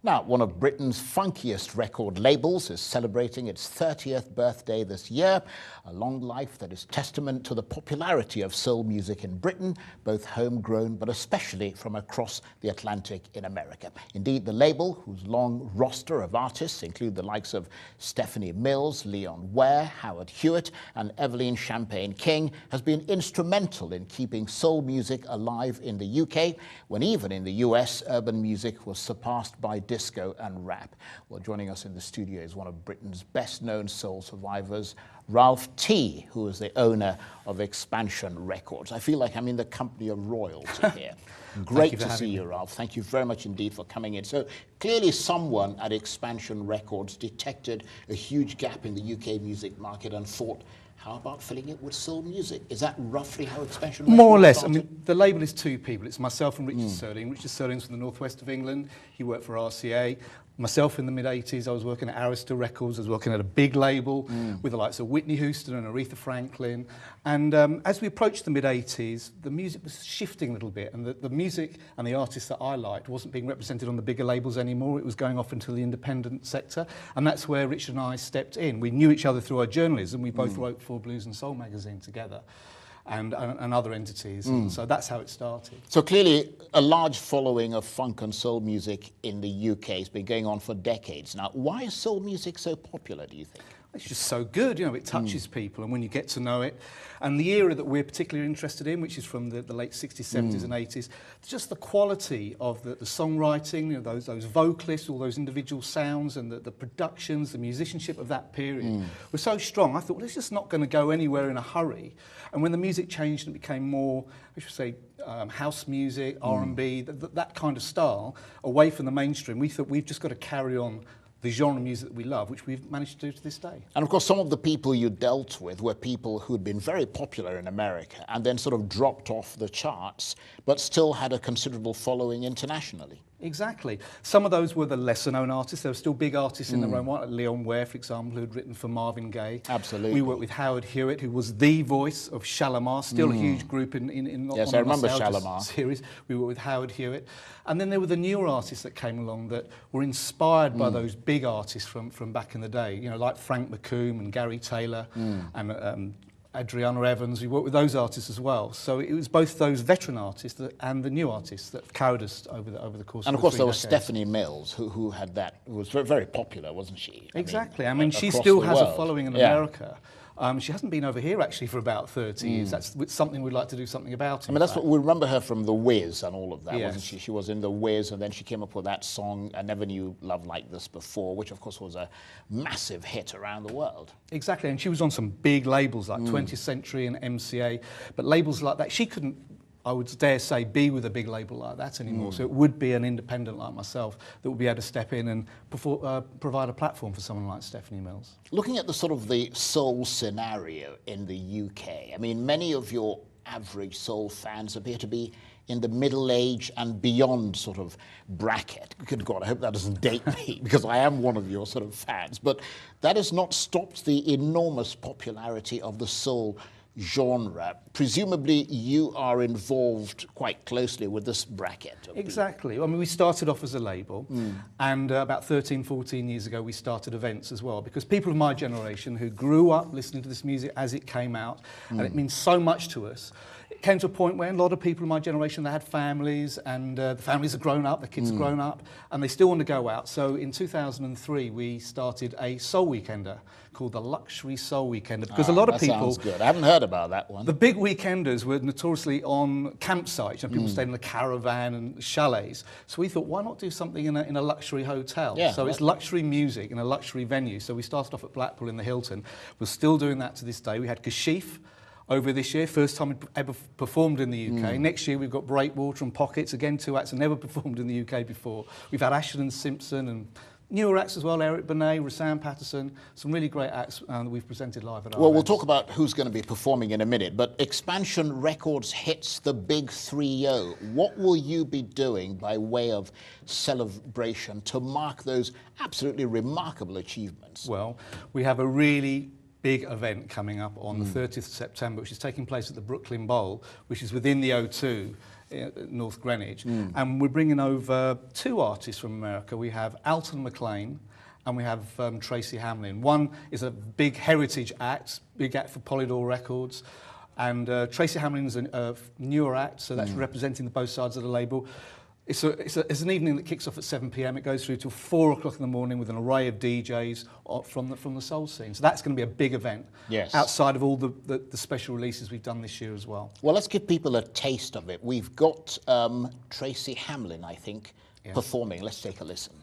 Now, one of Britain's funkiest record labels is celebrating its 30th birthday this year, a long life that is testament to the popularity of soul music in Britain, both homegrown but especially from across the Atlantic in America. Indeed, the label, whose long roster of artists include the likes of Stephanie Mills, Leon Ware, Howard Hewitt and Evelyn Champagne King, has been instrumental in keeping soul music alive in the UK, when even in the US, urban music was surpassed by disco and rap. Well, joining us in the studio is one of Britain's best-known soul survivors, Ralph Tee, who is the owner of Expansion Records. I feel like I'm in the company of royalty here. Great to see you, Ralph. Thank you very much indeed for coming in. So clearly someone at Expansion Records detected a huge gap in the UK music market and thought, how about filling it with soul music? Is that roughly how Expansion Records More or less. started? I mean, the label is two people. It's myself and Richard Serling. Richard Serling's from the northwest of England. He worked for RCA. Myself in the mid-80s, I was working at Arista Records. I was working at a big label with the likes of Whitney Houston and Aretha Franklin. And as we approached the mid-80s, the music was shifting a little bit, and the music and the artists that I liked wasn't being represented on the bigger labels anymore. It was going off into the independent sector, and that's where Richard and I stepped in. We knew each other through our journalism. We both wrote for Blues and Soul magazine together. And other entities. And so that's how it started. So clearly a large following of funk and soul music in the UK has been going on for decades now. Why is soul music so popular, do you think? It's just so good, you know, it touches people, and when you get to know it, and the era that we're particularly interested in, which is from the late 60s, 70s and 80s, just the quality of the songwriting, you know, those vocalists, all those individual sounds and the productions, the musicianship of that period were so strong. I thought, well, it's just not going to go anywhere in a hurry. And when the music changed and it became more, I should say, house music, R&B, that kind of style, away from the mainstream, we thought we've just got to carry on the genre of music that we love, which we've managed to do to this day. And of course, some of the people you dealt with were people who'd been very popular in America and then sort of dropped off the charts, but still had a considerable following internationally. Exactly. Some of those were the lesser-known artists. There were still big artists in their own right, like Leon Ware, for example, who had written for Marvin Gaye. Absolutely. We worked with Howard Hewitt, who was the voice of Shalimar, still a huge group in Yes, on I the remember Nostalgia Shalimar. series. We worked with Howard Hewitt. And then there were the newer artists that came along that were inspired by those big artists from back in the day, you know, like Frank McComb and Gary Taylor and Adriana Evans. We worked with those artists as well. So it was both those veteran artists and the new artists that carried us over the course And of of course, the there was 3 decades. Stephanie Mills, who had that, who was very, very popular, wasn't she? Exactly. I mean, she across still the has a world. following in Yeah. America. She hasn't been over here actually for about 30 years. That's something we'd like to do something about. I mean, that's what we remember her from The Wiz and all of that, Yes. wasn't she? She was in The Wiz, and then she came up with that song, I Never Knew Love Like This Before, which of course was a massive hit around the world. Exactly, and she was on some big labels like 20th Century and MCA, but labels like that, she couldn't, I would dare say, be with a big label like that anymore. So it would be an independent like myself that would be able to step in and provide a platform for someone like Stephanie Mills. Looking at the sort of the soul scenario in the UK, I mean, many of your average soul fans appear to be in the middle age and beyond sort of bracket. Good God, I hope that doesn't date me, because I am one of your sort of fans. But that has not stopped the enormous popularity of the soul genre. Presumably you are involved quite closely with this bracket. Exactly. I mean, we started off as a label, and about 13, 14 years ago we started events as well, because people of my generation who grew up listening to this music as it came out, and it means so much to us. It came to a point where a lot of people in my generation, they had families, and the families have grown up, the kids have grown up, and they still want to go out. So in 2003 we started a soul weekender called the Luxury Soul Weekender, because a lot of people... That sounds good. I haven't heard about that one. The big weekenders were notoriously on campsites. You know, people stayed in the caravan and chalets. So we thought, why not do something in a luxury hotel? Yeah, so it's luxury music in a luxury venue. So we started off at Blackpool in the Hilton. We're still doing that to this day. We had Kashif over this year, first time we'd ever performed in the UK. Next year we've got Breakwater and Pockets, again 2 acts that never performed in the UK before. We've had Ashton and Simpson and newer acts as well, Eric Benet, Rassam Patterson, some really great acts that we've presented live at our Well, we'll events. talk about who's going to be performing in a minute, but Expansion Records hits the big 3-0. What will you be doing by way of celebration to mark those absolutely remarkable achievements? Well, we have a really big event coming up on the 30th of September, which is taking place at the Brooklyn Bowl, which is within the O2 North Greenwich, and we're bringing over 2 artists from America. We have Alton McLean and we have Tracy Hamlin. One is a big heritage act, big act for Polydor Records, and Tracy Hamlin's a newer act, so that's representing the both sides of the label. It's an evening that kicks off at 7 p.m. It goes through till 4 o'clock in the morning with an array of DJs from the soul scene. So that's going to be a big event. Yes. Outside of all the special releases we've done this year as well. Well, let's give people a taste of it. We've got Tracy Hamlin, I think, performing. Let's take a listen.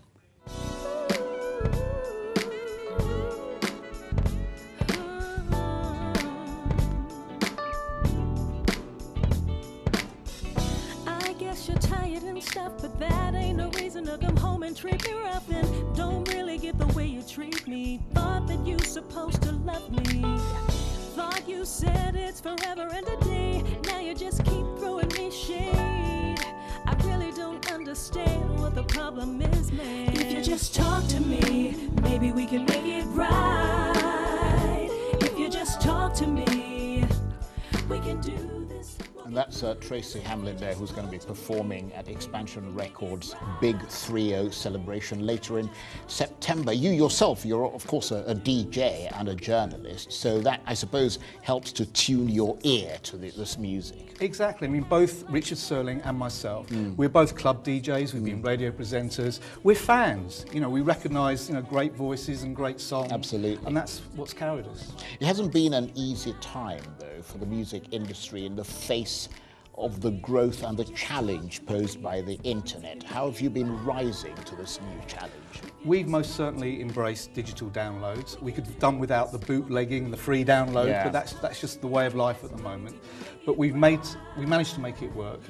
Stuff, but that ain't no reason to come home and treat me rough, and don't really get the way you treat me. Thought that you supposed to love me, thought you said it's forever and a day. Now you just keep throwing me shade. I really don't understand what the problem is, man. If you just talk to me, maybe we can make it right. If you just talk to me, we can do this. And that's Tracy Hamlin there, who's going to be performing at Expansion Records' big 3-0 celebration later in September. You yourself, you're of course a DJ and a journalist, so that, I suppose, helps to tune your ear to this music. Exactly. I mean, both Richard Serling and myself, we're both club DJs, we've been radio presenters, we're fans. You know, we recognise, great voices and great songs. Absolutely. And that's what's carried us. It hasn't been an easy time, though, for the music industry in the face of the growth and the challenge posed by the internet. How have you been rising to this new challenge? We've most certainly embraced digital downloads. We could have done without the bootlegging and the free download, but that's just the way of life at the moment. But we managed to make it work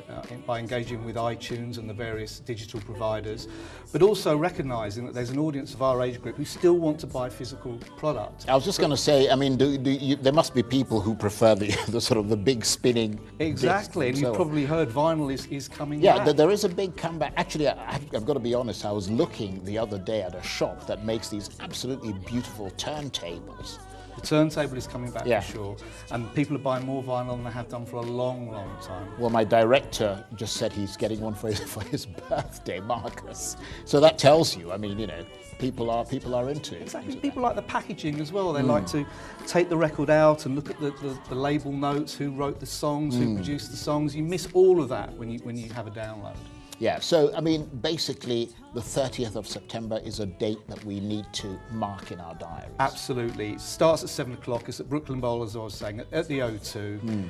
by engaging with iTunes and the various digital providers, but also recognising that there's an audience of our age group who still want to buy physical product. I was just going to say, I mean, there must be people who prefer the sort of the big spinning. Exactly, and you've probably heard vinyl is coming back. Yeah, there is a big comeback. Actually, I've got to be honest, I was looking the other day at a shop that makes these absolutely beautiful turntables. The turntable is coming back for sure, and people are buying more vinyl than they have done for a long, long time. Well, my director just said he's getting one for his birthday, Marcus. So that tells you, I mean, people are into it. Exactly. People like the packaging as well. They like to take the record out and look at the label notes, who wrote the songs, who produced the songs. You miss all of that when you have a download. Yeah, so, I mean, basically, the 30th of September is a date that we need to mark in our diaries. Absolutely. It starts at 7 o'clock. It's at Brooklyn Bowl, as I was saying, at the O2.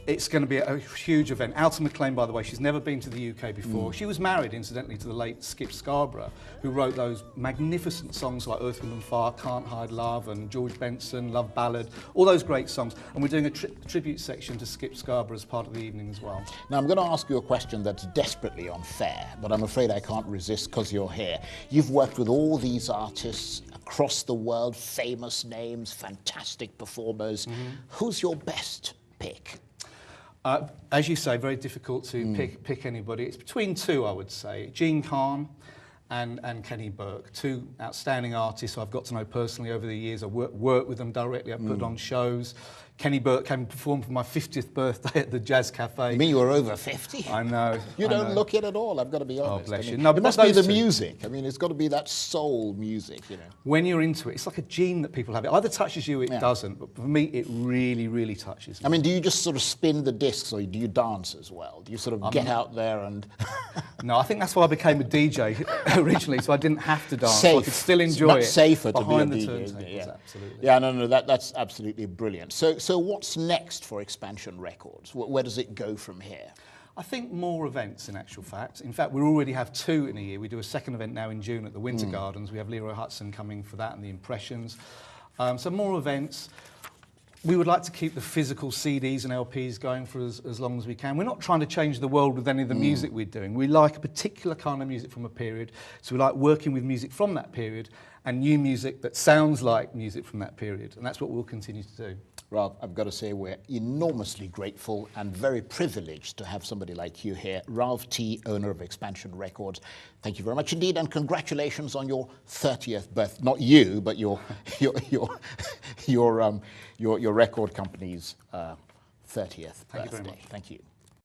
It's going to be a huge event. Alton McLean, by the way, she's never been to the UK before. She was married, incidentally, to the late Skip Scarborough, who wrote those magnificent songs like Earth, Wind and Fire, Can't Hide Love, and George Benson, Love Ballad, all those great songs. And we're doing a tribute section to Skip Scarborough as part of the evening as well. Now, I'm going to ask you a question that's desperately unfair, but I'm afraid I can't resist because you're here. You've worked with all these artists across the world, famous names, fantastic performers. Who's your best pick? As you say, very difficult to pick anybody. It's between 2, I would say. Gene Khan and Kenny Burke, 2 outstanding artists who I've got to know personally over the years. I've worked with them directly. I've put on shows. Kenny Burke came and performed for my 50th birthday at the Jazz Cafe. You mean you were over 50? I know. You don't look it at all, I've got to be honest. Oh, bless you. No, No, but it must be the music. I mean, it's got to be that soul music, When you're into it, it's like a gene that people have. It either touches you or it doesn't. But for me, it really, really touches me. I mean, do you just sort of spin the discs or do you dance as well? Do you sort of get out there and... No, I think that's why I became a DJ originally, so I didn't have to dance. Safe. So I could still enjoy much it. safer to be a behind the DJ, turntables, absolutely. Yeah, no, that's absolutely brilliant. So what's next for Expansion Records? Where does it go from here? I think more events, in actual fact. In fact, we already have 2 in a year. We do a second event now in June at the Winter Gardens. We have Leroy Hudson coming for that and the Impressions. So more events. We would like to keep the physical CDs and LPs going for as long as we can. We're not trying to change the world with any of the music we're doing. We like a particular kind of music from a period, so we like working with music from that period and new music that sounds like music from that period, and that's what we'll continue to do. Ralph, I've got to say we're enormously grateful and very privileged to have somebody like you here. Ralph Tee, owner of Expansion Records. Thank you very much indeed, and congratulations on your 30th birthday. Not you, but your record company's 30th birthday. Thank you very much. Thank you.